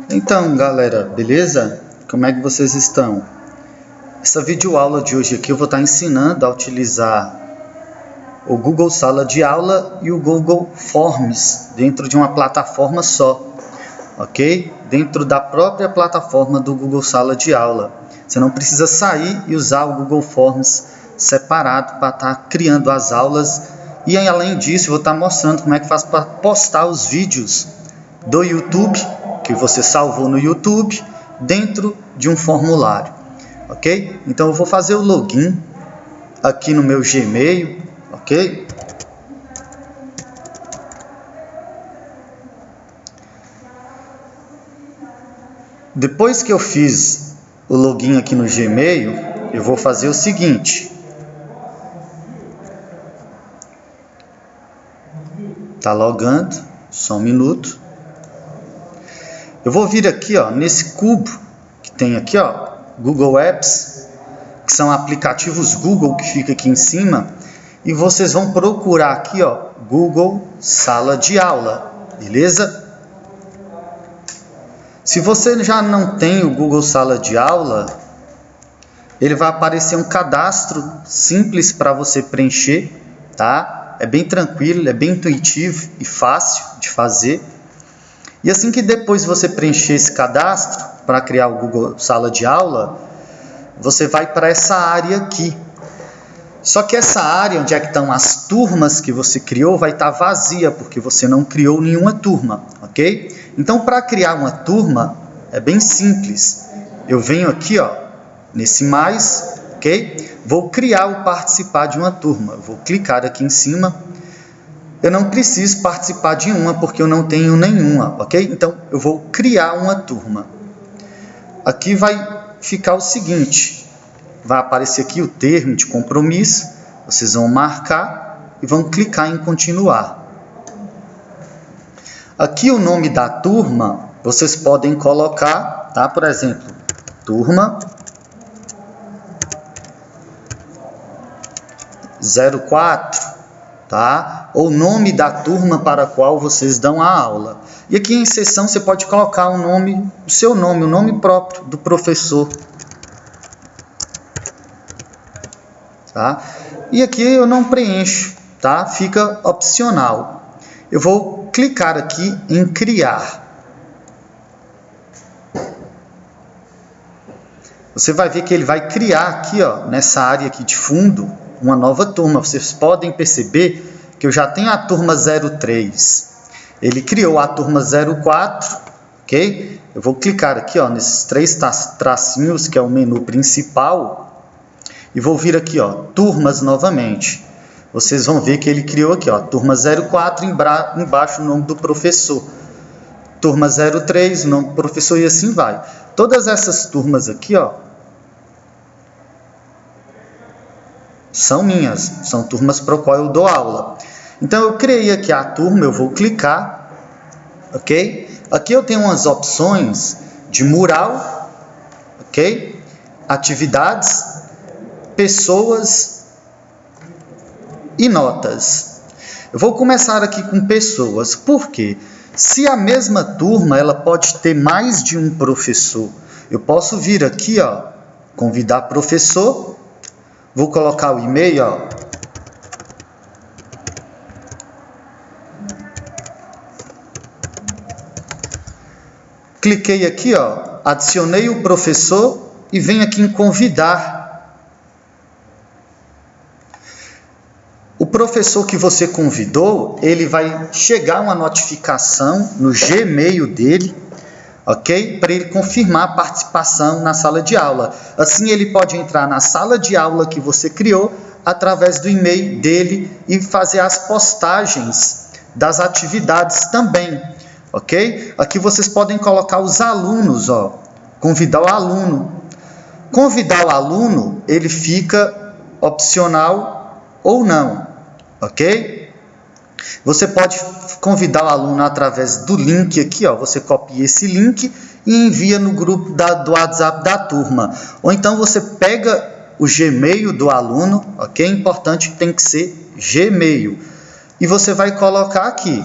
Então, galera, beleza? Como é que vocês estão? Essa videoaula de hoje aqui eu vou estar ensinando a utilizar o Google Sala de Aula e o Google Forms dentro de uma plataforma só, ok? Dentro da própria plataforma do Google Sala de Aula. Você não precisa sair e usar o Google Forms separado para estar criando as aulas. E além disso, eu vou estar mostrando como é que faz para postar os vídeos do YouTube, que você salvou no YouTube, dentro de um formulário, ok? Então eu vou fazer o login aqui no meu Gmail, ok? Depois que eu fiz o login aqui no Gmail, eu vou fazer o seguinte. Tá logando, só um minuto. Eu vou vir aqui, ó, nesse cubo que tem aqui, ó, Google Apps, que são aplicativos Google que fica aqui em cima, e vocês vão procurar aqui, ó, Google Sala de Aula, beleza? Se você já não tem o Google Sala de Aula, ele vai aparecer um cadastro simples para você preencher, tá? É bem tranquilo, é bem intuitivo e fácil de fazer. E assim que depois você preencher esse cadastro para criar o Google Sala de Aula, você vai para essa área aqui. Só que essa área onde é que estão as turmas que você criou vai estar vazia, porque você não criou nenhuma turma, ok? Então, para criar uma turma, é bem simples. Eu venho aqui, ó, nesse mais, ok? Vou criar ou participar de uma turma. Eu vou clicar aqui em cima. Eu não preciso participar de uma, porque eu não tenho nenhuma, ok? Então, eu vou criar uma turma. Aqui vai ficar o seguinte. Vai aparecer aqui o termo de compromisso. Vocês vão marcar e vão clicar em continuar. Aqui o nome da turma, vocês podem colocar, tá? Por exemplo, turma 04, tá? Ou nome da turma para a qual vocês dão a aula. E aqui em seção você pode colocar o nome, o seu nome, o nome próprio do professor. Tá? E aqui eu não preencho, tá? Fica opcional. Eu vou clicar aqui em criar. Você vai ver que ele vai criar aqui, ó, nessa área aqui de fundo, uma nova turma. Vocês podem perceber que eu já tenho a turma 03. Ele criou a turma 04, ok? Eu vou clicar aqui, ó, nesses três tracinhos, que é o menu principal, e vou vir aqui, ó, turmas novamente. Vocês vão ver que ele criou aqui, ó, turma 04, embaixo o nome do professor. Turma 03, o nome do professor, e assim vai. Todas essas turmas aqui, ó, são minhas, são turmas para as quais eu dou aula. Então, eu criei aqui a turma, eu vou clicar, ok? Aqui eu tenho umas opções de mural, ok? Atividades, pessoas e notas. Eu vou começar aqui com pessoas, porque se a mesma turma, ela pode ter mais de um professor. Eu posso vir aqui, ó, convidar professor. Vou colocar o e-mail, ó. Cliquei aqui, ó, adicionei o professor e venho aqui em convidar. O professor que você convidou, ele vai chegar uma notificação no Gmail dele, ok? Para ele confirmar a participação na sala de aula. Assim, ele pode entrar na sala de aula que você criou através do e-mail dele e fazer as postagens das atividades também, ok? Aqui vocês podem colocar os alunos, ó, convidar o aluno. Convidar o aluno, ele fica opcional ou não, ok? Você pode convidar o aluno através do link aqui, ó. Você copia esse link e envia no grupo do WhatsApp da turma. Ou então você pega o Gmail do aluno, ok? Importante que tem que ser Gmail. E você vai colocar aqui.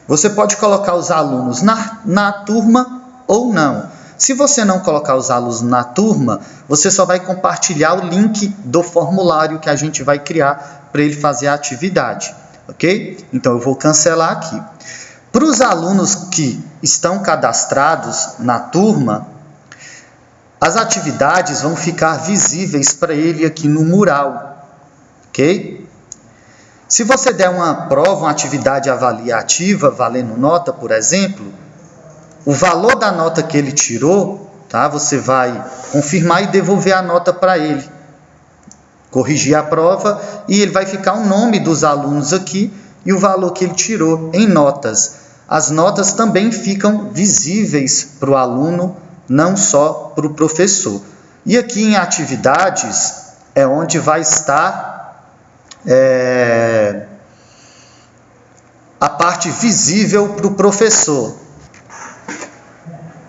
Você pode colocar os alunos na turma ou não. Se você não colocar os alunos na turma, você só vai compartilhar o link do formulário que a gente vai criar para ele fazer a atividade, ok? Então, eu vou cancelar aqui. Para os alunos que estão cadastrados na turma, as atividades vão ficar visíveis para ele aqui no mural, ok? Se você der uma prova, uma atividade avaliativa, valendo nota, por exemplo, o valor da nota que ele tirou, tá? Você vai confirmar e devolver a nota para ele, corrigir a prova, e ele vai ficar o nome dos alunos aqui e o valor que ele tirou em notas. As notas também ficam visíveis para o aluno, não só para o professor. E aqui em atividades é onde vai estar a parte visível para o professor.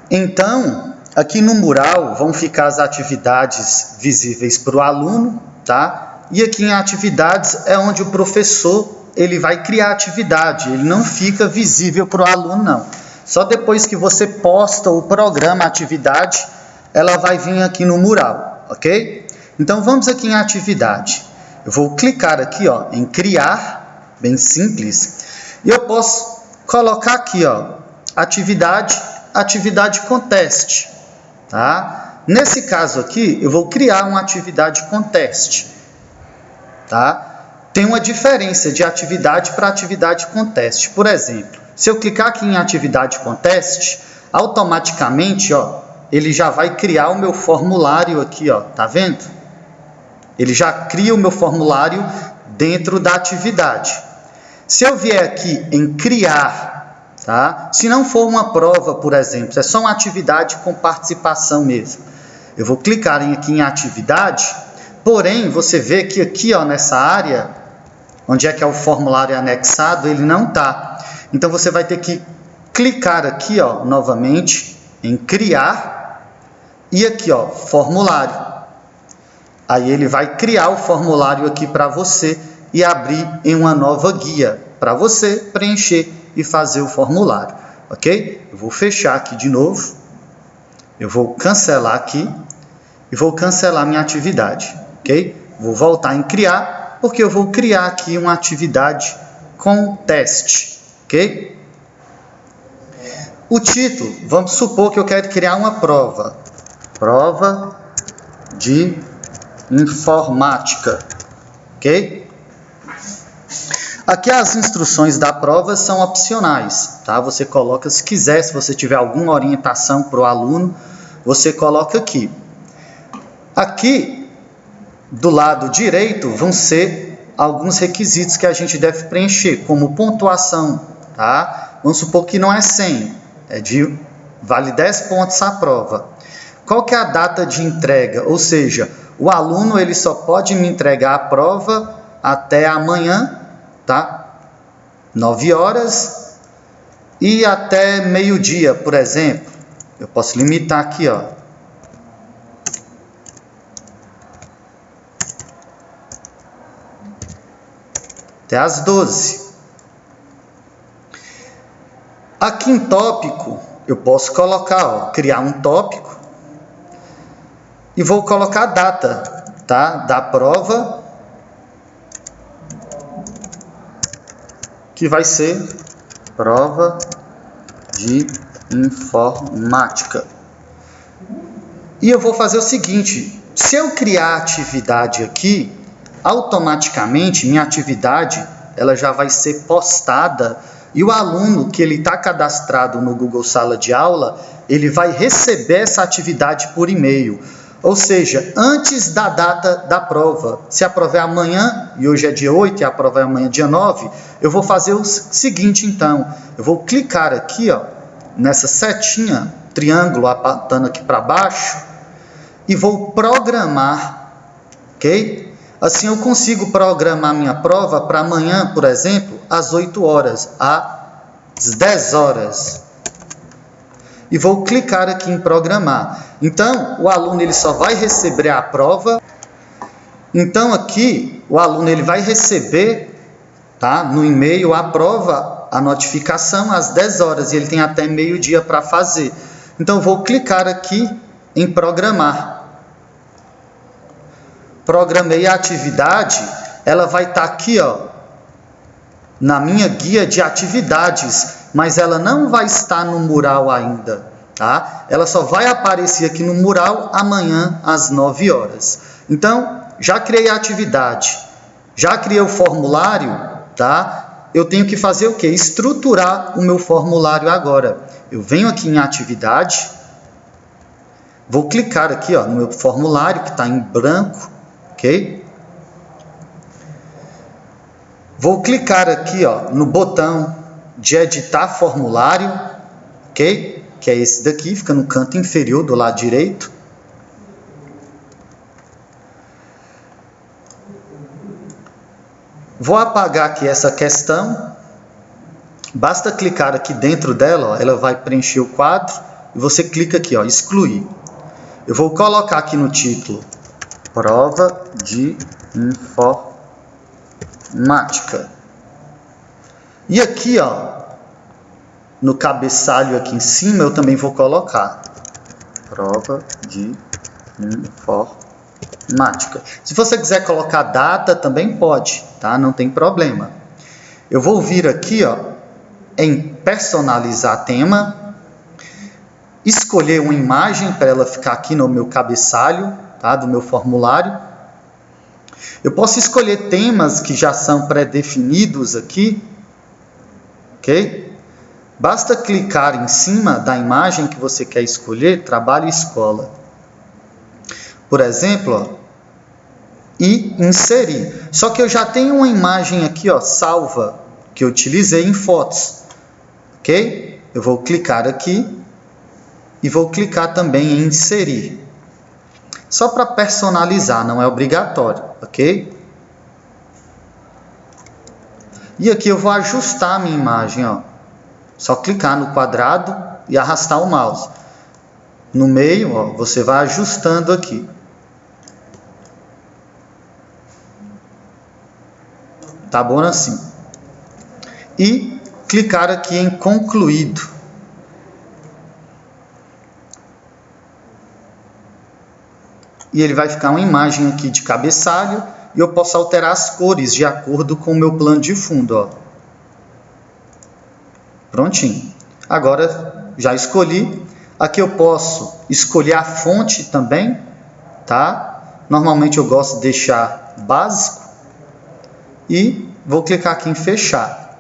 Então, aqui no mural vão ficar as atividades visíveis para o aluno, tá? E aqui em atividades é onde o professor ele vai criar a atividade, ele não fica visível para o aluno, não. Só depois que você posta o programa, a atividade, ela vai vir aqui no mural, ok? Então, vamos aqui em atividade. Eu vou clicar aqui, ó, em criar, bem simples, e eu posso colocar aqui, ó, atividade com teste, tá? Nesse caso aqui, eu vou criar uma atividade com teste, tá? Tem uma diferença de atividade para atividade com teste. Por exemplo, se eu clicar aqui em atividade com teste, automaticamente, ó, ele já vai criar o meu formulário aqui, ó, tá vendo? Ele já cria o meu formulário dentro da atividade. Se eu vier aqui em criar, tá? Se não for uma prova, por exemplo, é só uma atividade com participação mesmo. Eu vou clicar aqui em atividade, porém, você vê que aqui, ó, nessa área, onde é que é o formulário anexado, ele não está. Então, você vai ter que clicar aqui, ó, novamente, em criar, e aqui, ó, formulário. Aí, ele vai criar o formulário aqui para você e abrir em uma nova guia para você preencher e fazer o formulário, ok? Eu vou fechar aqui de novo, eu vou cancelar aqui e vou cancelar minha atividade, ok? Vou voltar em criar, porque eu vou criar aqui uma atividade com teste, ok? O título, vamos supor que eu quero criar uma prova. Prova de informática, ok? Aqui as instruções da prova são opcionais, tá? Você coloca se quiser, se você tiver alguma orientação para o aluno, você coloca aqui. Aqui, do lado direito, vão ser alguns requisitos que a gente deve preencher, como pontuação, tá? Vamos supor que não é 100, vale 10 pontos a prova. Qual que é a data de entrega? Ou seja, o aluno ele só pode me entregar a prova até amanhã, tá? 9 horas e até meio-dia, por exemplo. Eu posso limitar aqui, ó. Até às 12. Aqui em tópico, eu posso colocar, ó, criar um tópico e vou colocar a data, tá, da prova, que vai ser prova de informática. E eu vou fazer o seguinte, se eu criar a atividade aqui, automaticamente minha atividade ela já vai ser postada e o aluno que ele está cadastrado no Google Sala de Aula, ele vai receber essa atividade por e-mail. Ou seja, antes da data da prova. Se a prova é amanhã, e hoje é dia 8, e a prova é amanhã, dia 9, eu vou fazer o seguinte, então. Eu vou clicar aqui, ó, nessa setinha, triângulo apontando aqui para baixo, e vou programar, ok? Assim eu consigo programar minha prova para amanhã, por exemplo, às 8 horas, às 10 horas. E vou clicar aqui em programar. Então, o aluno ele só vai receber a prova. Então, aqui, o aluno ele vai receber, tá, no e-mail a prova, a notificação às 10 horas. E ele tem até meio-dia para fazer. Então, vou clicar aqui em programar. Programei a atividade, ela vai estar aqui, ó, na minha guia de atividades, mas ela não vai estar no mural ainda, tá? Ela só vai aparecer aqui no mural amanhã às 9 horas. Então, já criei a atividade, já criei o formulário, tá? Eu tenho que fazer o quê? Estruturar o meu formulário agora. Eu venho aqui em atividade, vou clicar aqui, ó, no meu formulário que está em branco, ok? Vou clicar aqui, ó, no botão de editar formulário, ok? Que é esse daqui, fica no canto inferior do lado direito. Vou apagar aqui essa questão. Basta clicar aqui dentro dela, ó, ela vai preencher o quadro e você clica aqui, ó, excluir. Eu vou colocar aqui no título prova de informática. E aqui, ó, no cabeçalho aqui em cima, eu também vou colocar prova de informática. Se você quiser colocar data, também pode, tá? Não tem problema. Eu vou vir aqui, ó, em personalizar tema, escolher uma imagem para ela ficar aqui no meu cabeçalho, tá? Do meu formulário. Eu posso escolher temas que já são pré-definidos aqui, ok? Basta clicar em cima da imagem que você quer escolher, trabalho e escola. Por exemplo, ó, e inserir. Só que eu já tenho uma imagem aqui, ó, salva, que eu utilizei em fotos, ok? Eu vou clicar aqui e vou clicar também em inserir. Só para personalizar, não é obrigatório, ok? E aqui eu vou ajustar a minha imagem, ó. Só clicar no quadrado e arrastar o mouse. No meio, ó, você vai ajustando aqui. Tá bom assim? E clicar aqui em concluído. E ele vai ficar uma imagem aqui de cabeçalho e eu posso alterar as cores de acordo com o meu plano de fundo, ó. Prontinho. Agora já escolhi. Aqui eu posso escolher a fonte também, tá? Normalmente eu gosto de deixar básico. E vou clicar aqui em fechar.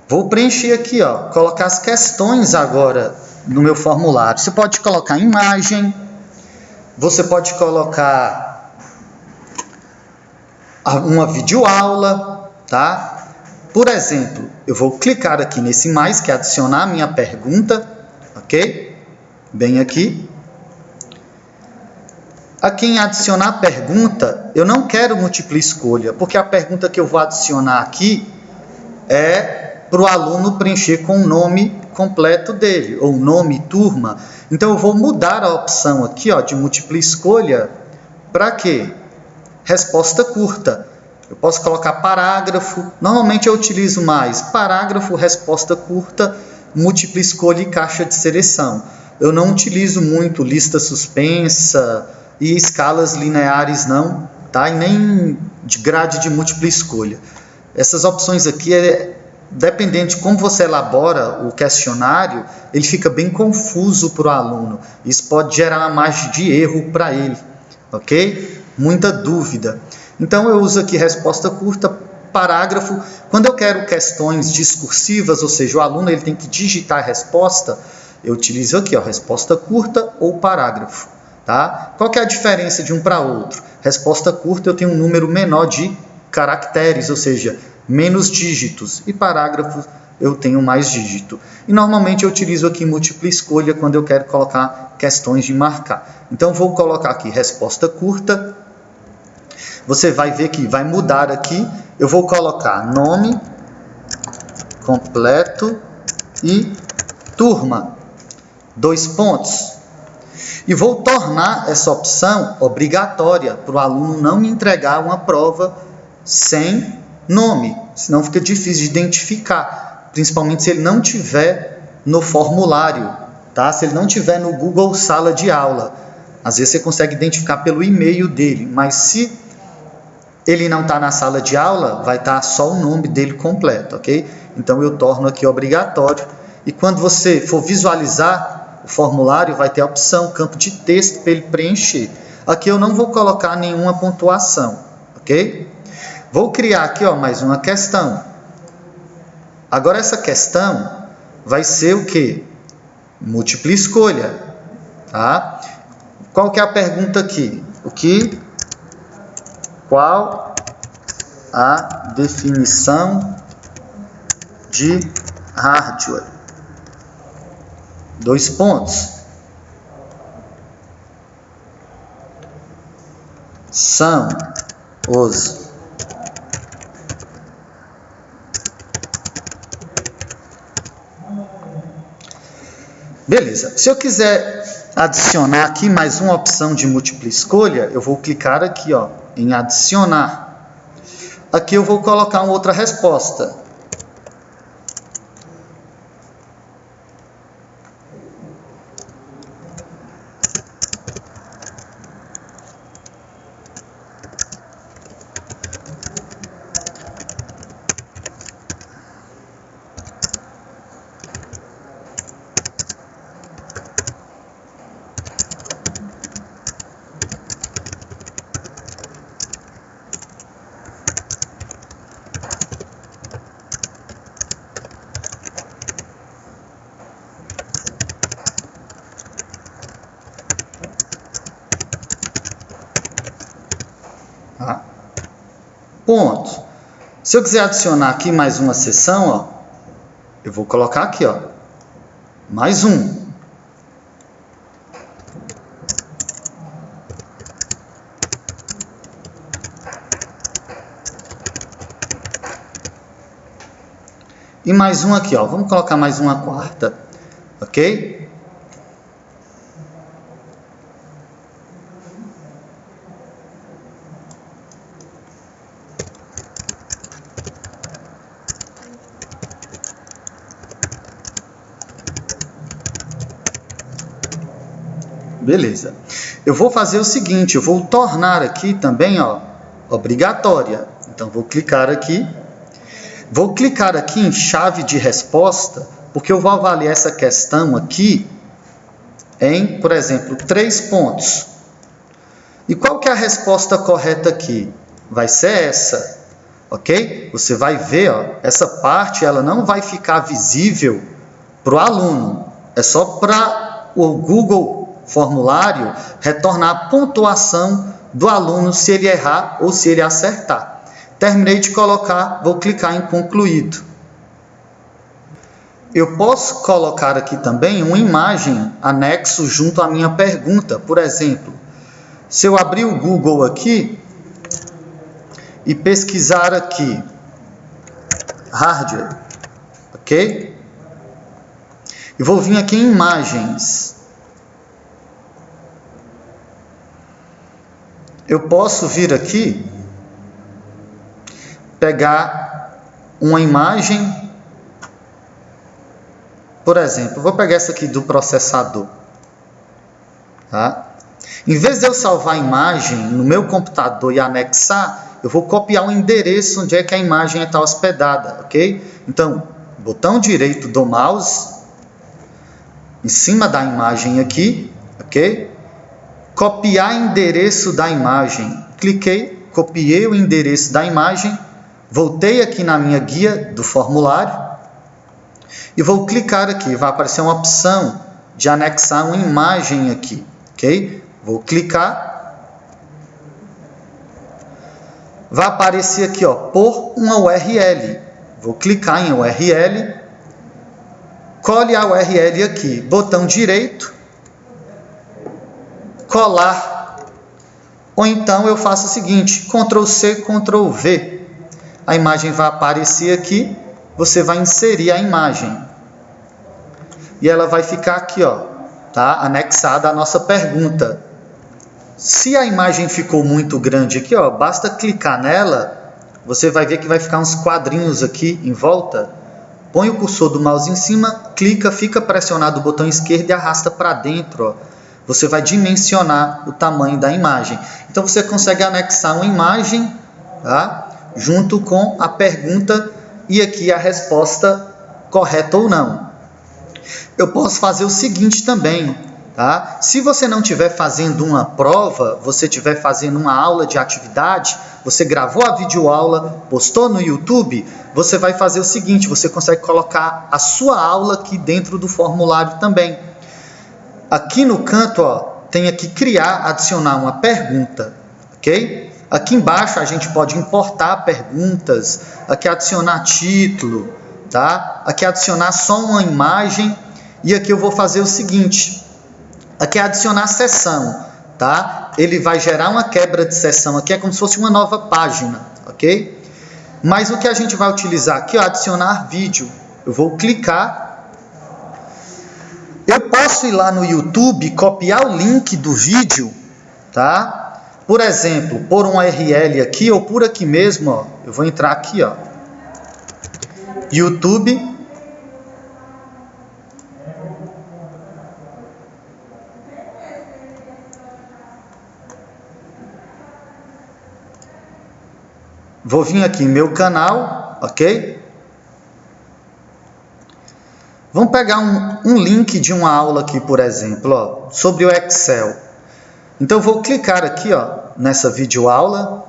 Vou preencher aqui, ó, colocar as questões agora no meu formulário. Você pode colocar imagem, você pode colocar uma videoaula, tá? Por exemplo, eu vou clicar aqui nesse mais, que é adicionar a minha pergunta, ok? Bem aqui. Aqui em adicionar pergunta, eu não quero múltipla escolha, porque a pergunta que eu vou adicionar aqui é para o aluno preencher com o nome completo dele, ou nome, turma. Então, eu vou mudar a opção aqui, ó, de múltipla escolha para quê? Resposta curta. Eu posso colocar parágrafo. Normalmente eu utilizo mais parágrafo, resposta curta, múltipla escolha e caixa de seleção. Eu não utilizo muito lista suspensa e escalas lineares não, tá? E nem de grade de múltipla escolha. Essas opções aqui, dependendo de como você elabora o questionário, ele fica bem confuso para o aluno. Isso pode gerar uma margem de erro para ele, ok? Muita dúvida. Então, eu uso aqui resposta curta, parágrafo. Quando eu quero questões discursivas, ou seja, o aluno ele tem que digitar a resposta, eu utilizo aqui, ó, resposta curta ou parágrafo. Tá? Qual que é a diferença de um para outro? Resposta curta, eu tenho um número menor de caracteres, ou seja, menos dígitos. E parágrafo, eu tenho mais dígito. E normalmente eu utilizo aqui múltipla escolha quando eu quero colocar questões de marcar. Então, vou colocar aqui resposta curta. Você vai ver que vai mudar aqui. Eu vou colocar nome completo e turma. 2 pontos. E vou tornar essa opção obrigatória para o aluno não me entregar uma prova sem nome. Senão fica difícil de identificar. Principalmente se ele não tiver no formulário. tá? Se ele não tiver no Google Sala de Aula, às vezes você consegue identificar pelo e-mail dele, mas se ele não está na sala de aula, vai estar só o nome dele completo, ok? Então eu torno aqui obrigatório. E quando você for visualizar o formulário, vai ter a opção, campo de texto para ele preencher. Aqui eu não vou colocar nenhuma pontuação, ok? Vou criar aqui, ó, mais uma questão. Agora essa questão vai ser o quê? Múltipla escolha, tá? Qual que é a pergunta aqui? Qual a definição de hardware? 2 pontos. São os beleza. Se eu quiser adicionar aqui mais uma opção de múltipla escolha, eu vou clicar aqui, ó, em adicionar. Aqui eu vou colocar uma outra resposta. Tá? Ponto. Se eu quiser adicionar aqui mais uma seção, ó, eu vou colocar aqui, ó, mais um. E mais um aqui, ó. Vamos colocar mais uma quarta, ok? Beleza. Eu vou fazer o seguinte, eu vou tornar aqui também, ó, obrigatória. Então, vou clicar aqui. Vou clicar aqui em chave de resposta, porque eu vou avaliar essa questão aqui em, por exemplo, 3 pontos. E qual que é a resposta correta aqui? Vai ser essa, ok? Você vai ver, ó, essa parte ela não vai ficar visível para o aluno. É só para o Google formulário retornar a pontuação do aluno se ele errar ou se ele acertar. Terminei de colocar, vou clicar em concluído. Eu posso colocar aqui também uma imagem anexo junto à minha pergunta. Por exemplo, se eu abrir o Google aqui e pesquisar aqui hardware, ok? E vou vir aqui em imagens. Eu posso vir aqui, pegar uma imagem, por exemplo, vou pegar essa aqui do processador, tá? Em vez de eu salvar a imagem no meu computador e anexar, eu vou copiar o endereço onde é que a imagem está hospedada, ok? Então, botão direito do mouse, em cima da imagem aqui, ok? Copiar endereço da imagem. Cliquei, copiei o endereço da imagem, voltei aqui na minha guia do formulário e vou clicar aqui. Vai aparecer uma opção de anexar uma imagem aqui, ok? Vou clicar. Vai aparecer aqui, ó, por uma URL. Vou clicar em URL. Cole a URL aqui. Botão direito. Colar, ou então eu faço o seguinte, Ctrl+C, Ctrl+V, a imagem vai aparecer aqui, você vai inserir a imagem, e ela vai ficar aqui, ó, tá? Anexada à nossa pergunta. Se a imagem ficou muito grande aqui, ó, basta clicar nela, você vai ver que vai ficar uns quadrinhos aqui em volta, põe o cursor do mouse em cima, clica, fica pressionado o botão esquerdo e arrasta para dentro, ó. Você vai dimensionar o tamanho da imagem. Então você consegue anexar uma imagem, tá? Junto com a pergunta e aqui a resposta correta ou não. Eu posso fazer o seguinte também, tá? Se você não estiver fazendo uma prova, você estiver fazendo uma aula de atividade, você gravou a videoaula, postou no YouTube, você vai fazer o seguinte, você consegue colocar a sua aula aqui dentro do formulário também. Aqui no canto, ó, tem aqui criar, adicionar uma pergunta, ok? Aqui embaixo a gente pode importar perguntas, aqui adicionar título, tá? Aqui adicionar só uma imagem e aqui eu vou fazer o seguinte, aqui é adicionar sessão, tá? Ele vai gerar uma quebra de sessão aqui, é como se fosse uma nova página, ok? Mas o que a gente vai utilizar aqui, ó, adicionar vídeo. Eu vou clicar. Eu posso ir lá no YouTube, copiar o link do vídeo, tá? Por exemplo, por um URL aqui ou por aqui mesmo, ó, eu vou entrar aqui, ó, YouTube. Vou vir aqui em meu canal, ok? Vamos pegar um link de uma aula aqui, por exemplo, ó, sobre o Excel. Então, eu vou clicar aqui, ó, nessa videoaula.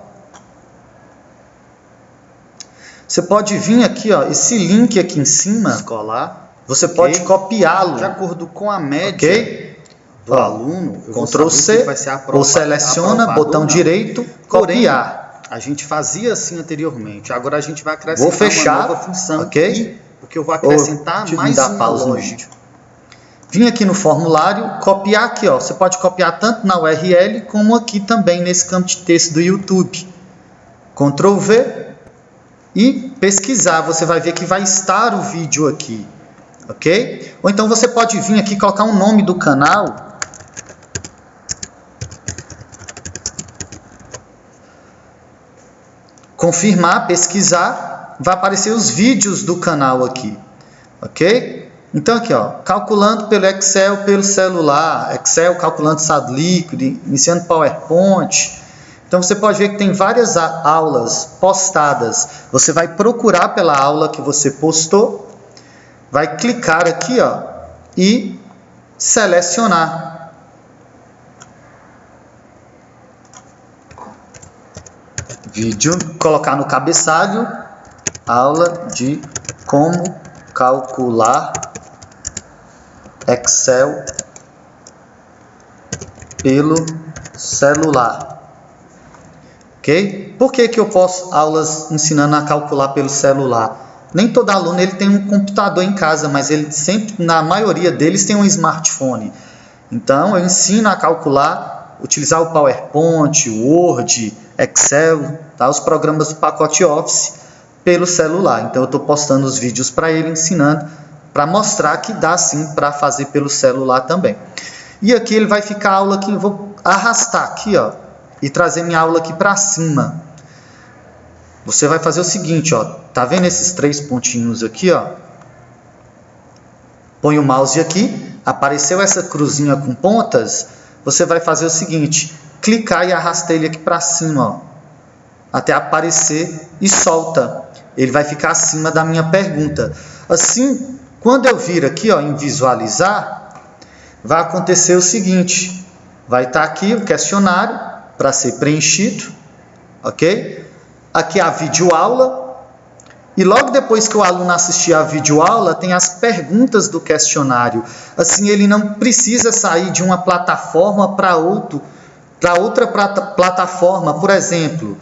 Você pode vir aqui, ó, esse link aqui em cima, escolar. Você pode copiá-lo de acordo com a média do aluno. Ctrl C, ou seleciona, botão direito, copiar. A gente fazia assim anteriormente. Agora a gente vai acrescentar uma nova função, ok? Porque eu vou acrescentar mais uma lógica. Vim aqui no formulário, copiar aqui, ó. Você pode copiar tanto na URL como aqui também nesse campo de texto do YouTube. Ctrl V e pesquisar. Você vai ver que vai estar o vídeo aqui, ok? Ou então você pode vir aqui e colocar um nome do canal. Confirmar, pesquisar, vai aparecer os vídeos do canal aqui, ok? Então aqui, ó, calculando pelo Excel, pelo celular, Excel calculando estado líquido, iniciando PowerPoint. Então você pode ver que tem várias aulas postadas. Você vai procurar pela aula que você postou, vai clicar aqui, ó, e selecionar. Vídeo, colocar no cabeçalho, aula de como calcular Excel pelo celular, ok? Por que eu posso aulas ensinando a calcular pelo celular? Nem todo aluno ele tem um computador em casa, mas ele sempre, na maioria deles, tem um smartphone. Então, eu ensino a calcular, utilizar o PowerPoint, Word, Excel, tá? Os programas do pacote Office pelo celular. Então, eu estou postando os vídeos para ele, ensinando, para mostrar que dá sim para fazer pelo celular também. E aqui ele vai ficar a aula aqui, eu vou arrastar aqui, ó, e trazer minha aula aqui para cima. Você vai fazer o seguinte, ó, tá vendo esses 3 pontinhos aqui, ó? Põe o mouse aqui, apareceu essa cruzinha com pontas, você vai fazer o seguinte, clicar e arrastar ele aqui para cima, ó, até aparecer e solta. Ele vai ficar acima da minha pergunta. Assim, quando eu vir aqui, ó, em visualizar, vai acontecer o seguinte, vai estar aqui o questionário para ser preenchido, ok? Aqui a videoaula, e logo depois que o aluno assistir a videoaula, tem as perguntas do questionário. Assim, ele não precisa sair de uma plataforma para outra plataforma. Por exemplo,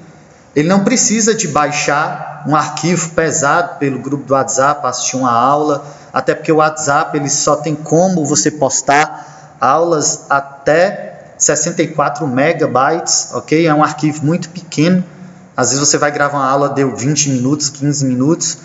ele não precisa de baixar um arquivo pesado pelo grupo do WhatsApp para assistir uma aula, até porque o WhatsApp ele só tem como você postar aulas até 64 megabytes, ok? É um arquivo muito pequeno. Às vezes você vai gravar uma aula, deu 20 minutos, 15 minutos,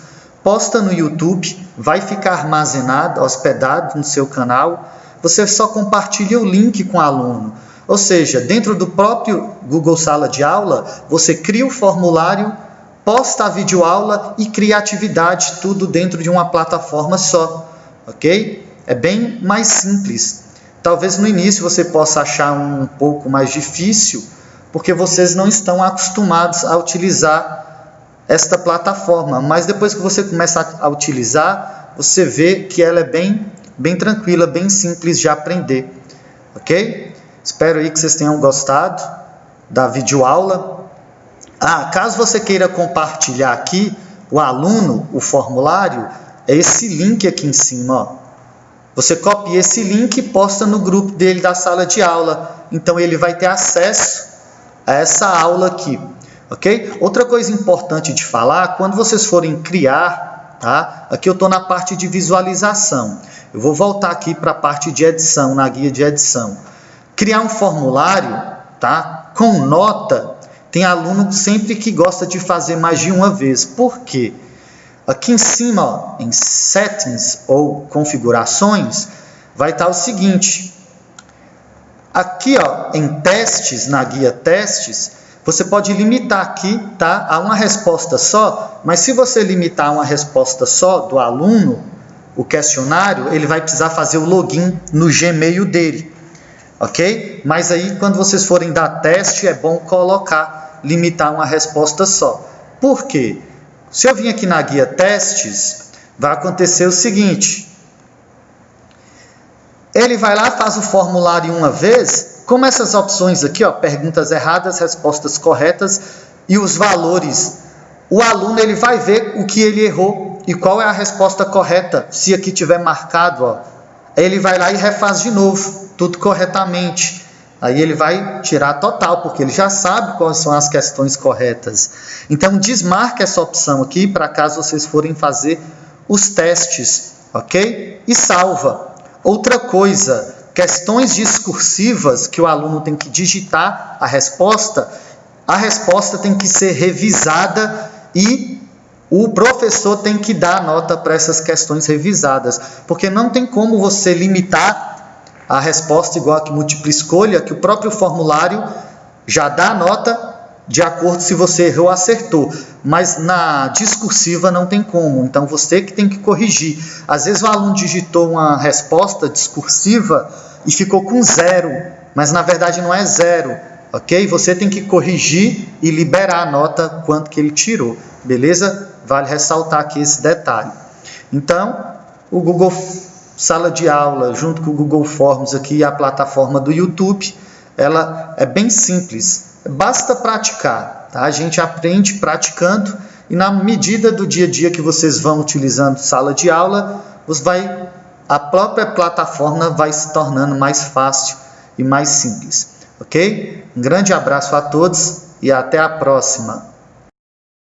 posta no YouTube, vai ficar armazenado, hospedado no seu canal, você só compartilha o link com o aluno. Ou seja, dentro do próprio Google Sala de Aula, você cria o formulário, posta a videoaula e cria atividade, tudo dentro de uma plataforma só, ok? É bem mais simples. Talvez no início você possa achar um pouco mais difícil, porque vocês não estão acostumados a utilizar esta plataforma, mas depois que você começa a utilizar, você vê que ela é bem tranquila, bem simples de aprender, ok? Espero aí que vocês tenham gostado da videoaula. Caso você queira compartilhar aqui o aluno, o formulário, é esse link aqui em cima, ó. Você copia esse link e posta no grupo dele da sala de aula. Então ele vai ter acesso a essa aula aqui, ok? Outra coisa importante de falar, quando vocês forem criar, tá? Aqui eu estou na parte de visualização. Eu vou voltar aqui para a parte de edição, na guia de edição. Criar um formulário, tá? Com nota. Tem aluno sempre que gosta de fazer mais de uma vez. Por quê? Aqui em cima, ó, em Settings ou Configurações, vai estar o seguinte. Aqui, ó, em Testes, na guia Testes, você pode limitar aqui, tá, a uma resposta só, mas se você limitar a uma resposta só do aluno, o questionário, ele vai precisar fazer o login no Gmail dele. Ok? Mas aí, quando vocês forem dar teste, é bom limitar uma resposta só. Por quê? Se eu vim aqui na guia testes, vai acontecer o seguinte. Ele vai lá, faz o formulário uma vez, como essas opções aqui, ó, perguntas erradas, respostas corretas e os valores. O aluno ele vai ver o que ele errou e qual é a resposta correta, se aqui tiver marcado, ó. Ele vai lá e refaz de novo, tudo corretamente. Aí ele vai tirar total, porque ele já sabe quais são as questões corretas. Então, desmarque essa opção aqui, para caso vocês forem fazer os testes, ok? E salva. Outra coisa, questões discursivas que o aluno tem que digitar a resposta tem que ser revisada e o professor tem que dar a nota para essas questões revisadas, porque não tem como você limitar a resposta igual a que múltipla escolha, que o próprio formulário já dá a nota de acordo se você errou ou acertou, mas na discursiva não tem como, então você que tem que corrigir. Às vezes o aluno digitou uma resposta discursiva e ficou com 0, mas na verdade não é 0, ok? Você tem que corrigir e liberar a nota quanto que ele tirou, beleza? Vale ressaltar aqui esse detalhe. Então, o Google Sala de Aula, junto com o Google Forms aqui e a plataforma do YouTube, ela é bem simples. Basta praticar, tá? A gente aprende praticando e na medida do dia a dia que vocês vão utilizando sala de aula, a própria plataforma vai se tornando mais fácil e mais simples, ok? Um grande abraço a todos e até a próxima.